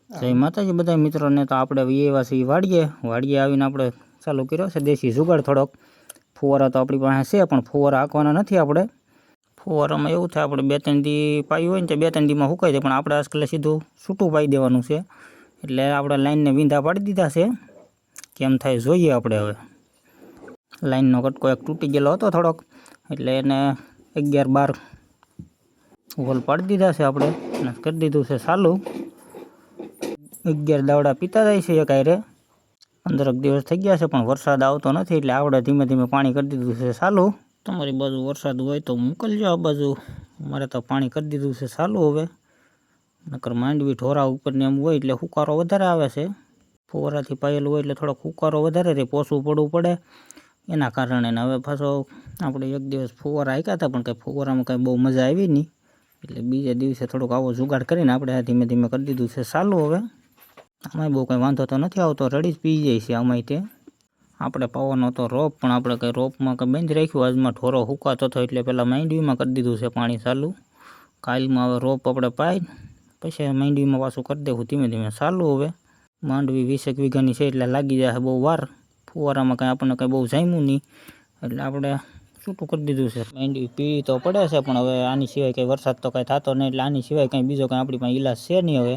જય માતાજી બધા મિત્રોને। તો આપણે એવા છીએ વાડીએ આવીને આપણે ચાલુ કર્યો છે દેશી જુગાડ થોડોક। ફુવારા તો આપણી પાસે છે પણ ફુવારા હાંકવાના નથી આપણે। ફુવારામાં એવું થાય આપણે 2-3 દી પાયું હોય ને તો 2-3 દીમાં સુકાઈ જાય, પણ આપણે આજકાલ સીધું છૂટું પાઈ દેવાનું છે। એટલે આપણે લાઈનને વીંધા પાડી દીધા છે, કેમ થાય જોઈએ આપણે હવે। લાઈનનો કટકો એક તૂટી ગયેલો હતો થોડોક, એટલે એને 11-12 હોલ પાડી દીધા છે આપણે અને કરી દીધું છે ચાલુ। 11 દાવડા પીતા જાય છે એક હારે। 15 દિવસ થઈ ગયા છે પણ વરસાદ આવતો નથી, એટલે આપણે ધીમે ધીમે પાણી કરી દીધું છે ચાલુ। તમારી બાજુ વરસાદ હોય તો મોકલજો આ બાજુ, અમારે તો પાણી કરી દીધું છે ચાલુ હવે। નકર માંડવી ઢોરા ઉપરને એમ હોય એટલે હુકારો વધારે આવે છે। ફુવારાથી પાયેલું હોય એટલે થોડોક હુકારો વધારે રહે, પોસું પડવું પડે એના કારણે। ને હવે પાછો આપણે એક દિવસ ફુવારા હાંક્યા હતા પણ કંઈ ફુવારામાં કંઈ બહુ મજા આવી નહીં, એટલે બીજા દિવસે થોડોક આવો જુગાડ કરીને આપણે ધીમે ધીમે કરી દીધું છે ચાલુ હવે। આમાંય બહુ કંઈ વાંધો તો નથી આવતો, રડી જ પી જાય છે આમાંય તે। આપણે પાવાનો તો રોપ, પણ આપણે કંઈ રોપમાં કંઈ બંધ રાખ્યું આજમાં, ઢોરો હુકાતો હતો એટલે પહેલાં માંડવીમાં કરી દીધું છે પાણી ચાલુ। કાલમાં હવે રોપ આપણે પાઈ પછી માંડવીમાં પાછું કરી દેવું ધીમે ધીમે ચાલુ હવે। માંડવી 20 વીઘાની છે એટલે લાગી જાય બહુ વાર। ફુવારામાં કંઈ આપણને કંઈ બહુ જામ્યું નહીં એટલે આપણે છૂટું કરી દીધું છે। માંડવી પીળી તો પડે છે પણ હવે આની સિવાય કંઈ વરસાદ તો કંઈ થતો નહીં, એટલે આની સિવાય કંઈ બીજો કંઈ આપણી પાસે ઈલાજ છે નહીં હવે।